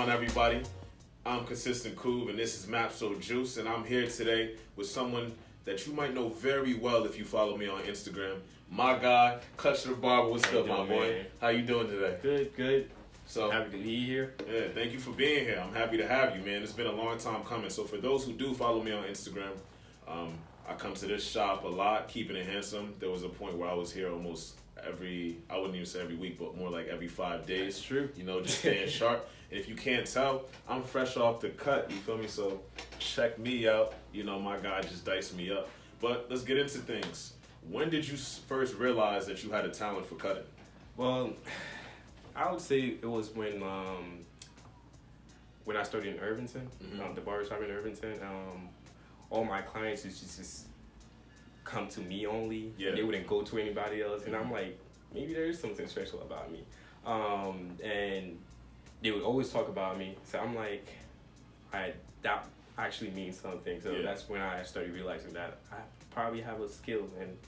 on, everybody? I'm Consistent Coob, and this is Mapso Juice, and I'm here today with someone that you might know very well if you follow me on Instagram. My guy, Klutcher the Barber. What's up, my boy? Man? How you doing today? Good. So happy to be here. Yeah, thank you for being here. I'm happy to have you, man. It's been a long time coming. So for those who do follow me on Instagram, I come to this shop a lot, keeping it handsome. There was a point where I was here almost I wouldn't even say every week, but more like every 5 days. That's true. You know, just staying sharp. And if you can't tell, I'm fresh off the cut, you feel me? So check me out. You know, my guy just diced me up. But let's get into things. When did you first realize that you had a talent for cutting? Well, I would say it was when I started in Irvington, the barbershop in Irvington. All my clients used to just come to me only. Yeah. They wouldn't go to anybody else. And I'm like, maybe there is something special about me. And they would always talk about me. So I'm like, that actually means something. So that's when I started realizing that I probably have a skill. And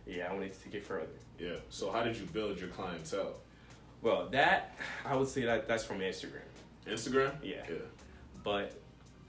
I wanted to take it further. Yeah. So how did you build your clientele? Well, I would say that's from Instagram. Instagram? Yeah. But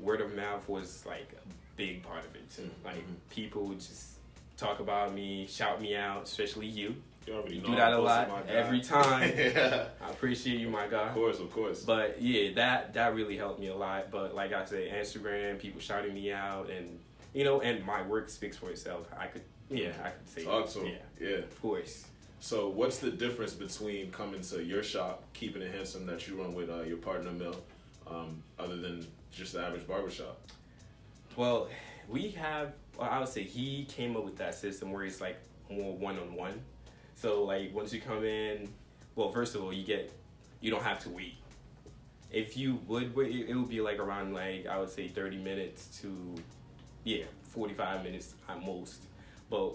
word of mouth was like a big part of it too. Like people would just talk about me, shout me out, especially you. You already know do that a lot my guy. every time. Yeah. I appreciate you, my guy. Of course. But yeah, that really helped me a lot. But like I said, Instagram, people shouting me out, and and my work speaks for itself. I could say talk to him. Yeah, of course. So what's the difference between coming to your shop, keeping it handsome that you run with your partner Mil, other than just the average barbershop? Well, I would say he came up with that system where it's like more one-on-one. So like once you come in, well, first of all, you don't have to wait. If you would wait, it would be like around like, I would say 30 minutes to 45 minutes at most. But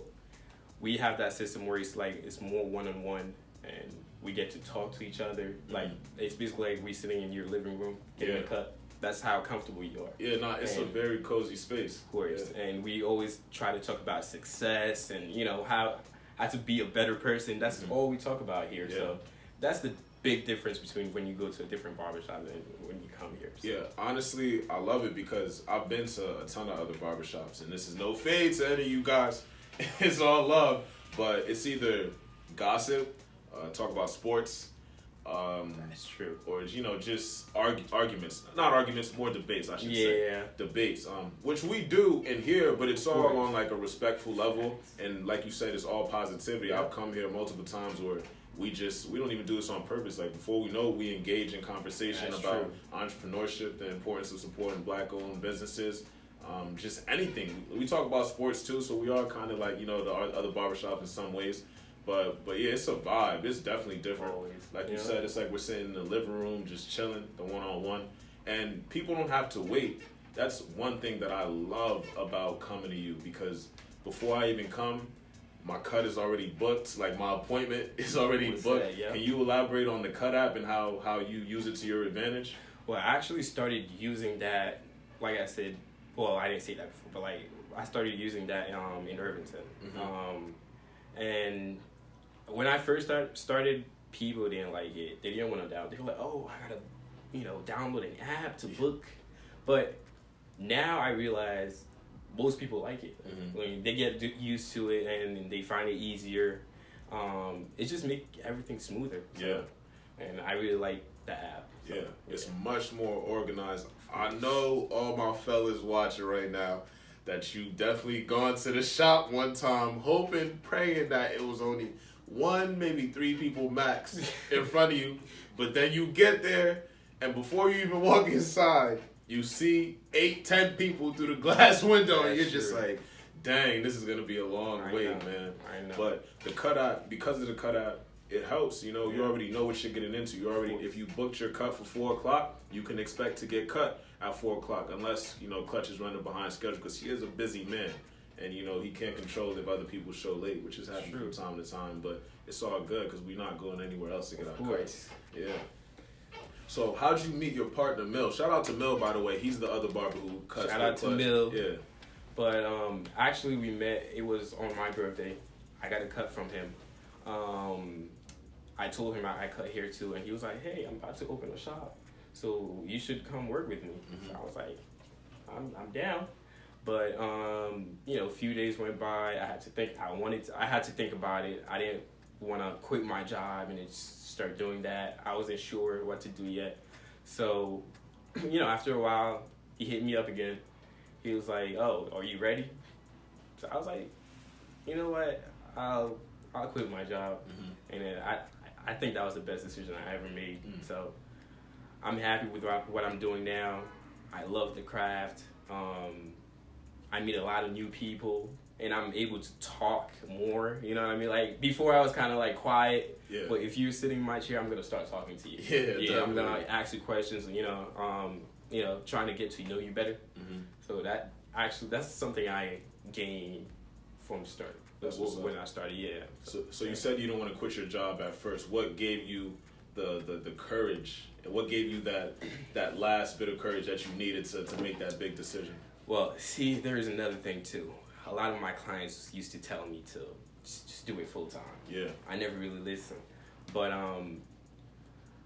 we have that system where it's more one-on-one, and we get to talk to each other. Like it's basically like we sitting in your living room getting a cut. That's how comfortable you are. Yeah, it's a very cozy space. Of course. Yeah. And we always try to talk about success and, how to be a better person. That's all we talk about here. Yeah. So that's the big difference between when you go to a different barbershop and when you come here. So. Yeah, honestly, I love it because I've been to a ton of other barbershops, and this is no fade to any of you guys. It's all love, but it's either gossip, talk about sports, that's true. Or just arguments. Not arguments, more debates, I should say. Yeah. Debates. Which we do in here, but it's all on like a respectful level. And like you said, it's all positivity. I've come here multiple times where we don't even do this on purpose. Like before we know, we engage in conversation about entrepreneurship, the importance of supporting Black-owned businesses. Just anything. We talk about sports too, so we are kind of like the other barbershops in some ways. But yeah, it's a vibe. It's definitely different. Always. Like you said, it's like we're sitting in the living room just chilling, the one-on-one. And people don't have to wait. That's one thing that I love about coming to you, because before I even come, my cut is already booked. Like my appointment is already booked. Can you elaborate on the cut app and how you use it to your advantage? Well, I actually started using that, like I said, well, I didn't say that before, but like I started using that in Irvington. And when I first started, people didn't like it. They didn't want to download. They were like, "Oh, I gotta, download an app to book." But now I realize most people like it. When they get used to it and they find it easier, it just makes everything smoother. So, and I really like the app. So, it's much more organized. I know all my fellas watching right now that you definitely gone to the shop one time, hoping, praying that it was only 1, maybe 3 people max in front of you. But then you get there, and before you even walk inside, you see 8, 10 people through the glass window, and you're just like, dang, this is going to be a long wait, man. I know. But the cutout, because of the cutout, it helps. You already know what you're getting into. If you booked your cut for 4 o'clock, you can expect to get cut at 4 o'clock, unless, Klutch is running behind schedule, because he is a busy man. And, he can't control if other people show late, which is happening from time to time. But it's all good because we're not going anywhere else to get our cuts. Yeah. So how'd you meet your partner, Mil? Shout out to Mil, by the way. He's the other barber who cuts. Shout out to Mil. Yeah. But actually we met, it was on my birthday. I got a cut from him. I told him I cut hair too, and he was like, hey, I'm about to open a shop. so you should come work with me. So I was like, I'm down. But a few days went by. I had to think. I had to think about it. I didn't want to quit my job and just start doing that. I wasn't sure what to do yet. So, after a while, he hit me up again. He was like, "Oh, are you ready?" So I was like, "You know what? I'll quit my job." And then I think that was the best decision I ever made. So I'm happy with what I'm doing now. I love the craft. I meet a lot of new people, and I'm able to talk more. You know what I mean? Like before, I was kind of like quiet. Yeah. But if you're sitting in my chair, I'm gonna start talking to you. Yeah. I'm gonna ask you questions, and trying to get to know you better. So that's something I gained from start. When I started. Yeah. So you said you don't want to quit your job at first. What gave you the courage? And what gave you that last bit of courage that you needed to make that big decision? Well, see, there is another thing too. A lot of my clients used to tell me to just do it full time. Yeah. I never really listened, but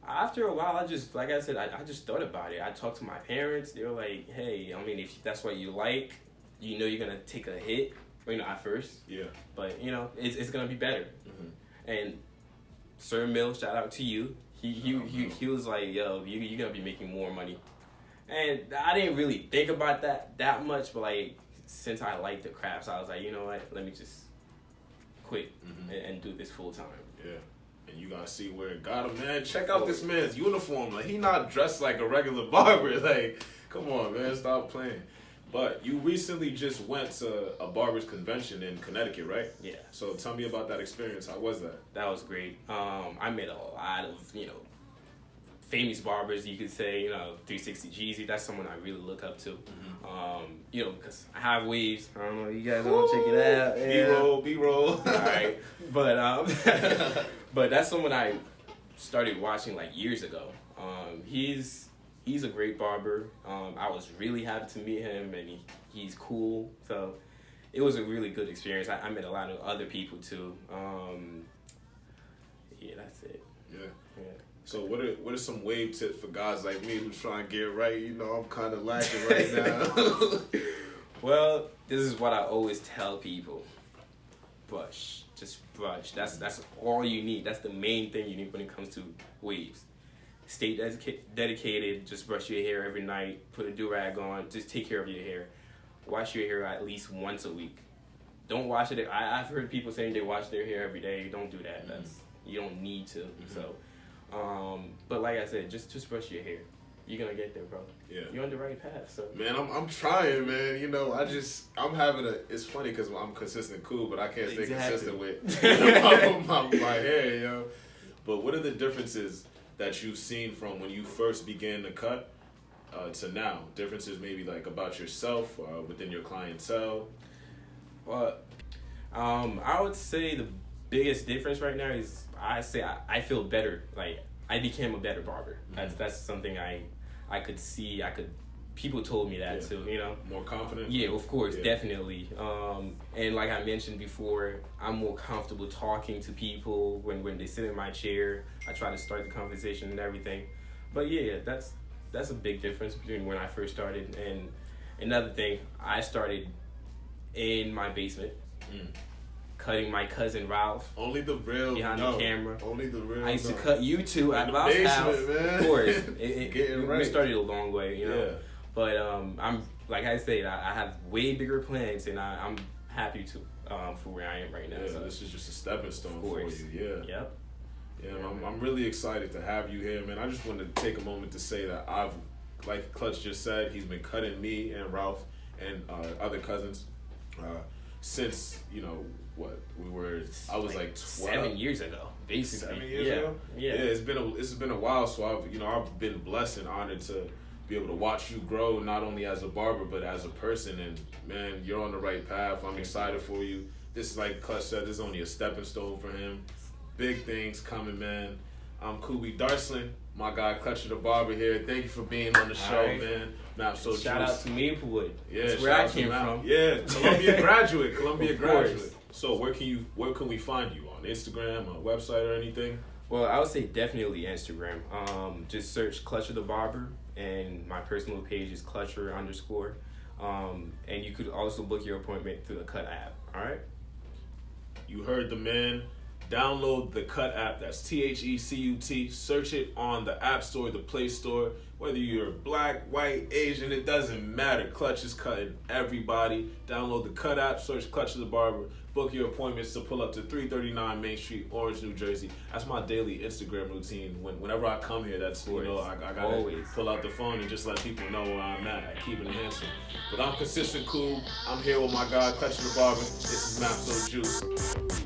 after a while, I just thought about it. I talked to my parents. They were like, "Hey, I mean, if that's what you like, you're gonna take a hit, at first. Yeah. But it's gonna be better." And Sir Mill, shout out to you. He was like, "Yo, you're gonna be making more money." And I didn't really think about that much, but like since I like the crafts, I was like, you know what? Let me just quit and do this full time. Yeah, and you gotta see where it got him, man. Check out this man's uniform. Like he not dressed like a regular barber. Like, come on, man, stop playing. But you recently just went to a barber's convention in Connecticut, right? Yeah. So tell me about that experience. How was that? That was great. I met a lot of famous barbers, you could say, 360 Jeezy. That's someone I really look up to. Because I have waves. I don't know, you guys want to check it out. Yeah. B-roll. All right. But that's someone I started watching like years ago. He's a great barber. I was really happy to meet him, and he's cool. So it was a really good experience. I met a lot of other people too. That's it. Yeah. So what are some wave tips for guys like me who's trying to get right? I'm kind of lacking right now. Well, this is what I always tell people. Brush. Just brush. That's all you need. That's the main thing you need when it comes to waves. Stay dedicated. Just brush your hair every night. Put a do-rag on. Just take care of your hair. Wash your hair at least once a week. Don't wash it. I've heard people saying they wash their hair every day. Don't do that. You don't need to. So, but like I said, just brush your hair. You're gonna get there, bro. Yeah. You're on the right path. So. Man, I'm trying, man. I'm having it's funny because I'm consistent, cool, but I can't stay consistent with my hair, yo. But what are the differences that you've seen from when you first began to cut to now? Differences maybe like about yourself or within your clientele? Well, I would say the biggest difference right now is I feel better. Like I became a better barber. That's something I could see. People told me that too. More confident. Yeah, of course, definitely. And like I mentioned before, I'm more comfortable talking to people when they sit in my chair. I try to start the conversation and everything. But yeah, that's a big difference between when I first started. And another thing, I started in my basement. Cutting my cousin Ralph. Only the real behind the camera. Only the real. I used to cut you two at Ralph's house. Man. Of course, we started a long way, Yeah. But I'm like I said, I have way bigger plans, and I'm happy to for where I am right now. Yeah, so this is just a stepping stone for you. Yeah. Yep. Yeah, I'm really excited to have you here, man. I just wanted to take a moment to say that like Klutch just said, he's been cutting me and Ralph and other cousins since I was like 12. 7 years ago, basically. 7 years ago. Yeah. It's been a while, so I've been blessed and honored to be able to watch you grow, not only as a barber but as a person. And man, you're on the right path. I'm excited for you. This is like Klutch said, this is only a stepping stone for him. Big things coming, man. I'm Kubi Darslin, my guy Klutcher the Barber here. Thank you for being on the show, man. Mapso. Shout out to Maplewood. Yeah, that's where I came from. Yeah, Columbia graduate. So where can we find you on Instagram, or website, or anything? Well, I would say definitely Instagram. Just search Klutcher the Barber, and my personal page is Klutcher _. And you could also book your appointment through the Cut app. All right. You heard the man. Download the Cut app. That's THECUT. Search it on the App Store, the Play Store. Whether you're black, white, Asian, it doesn't matter. Klutch is cutting everybody. Download the Cut app. Search Klutcher the Barber. Book your appointments to pull up to 339 Main Street, Orange, New Jersey. That's my daily Instagram routine. Whenever I come here, that's, you know, I gotta always pull out the phone and just let people know where I'm at. I keep it handsome. But I'm consistent cool. I'm here with my guy, Klutcher the Barber. This is Mapso Juice.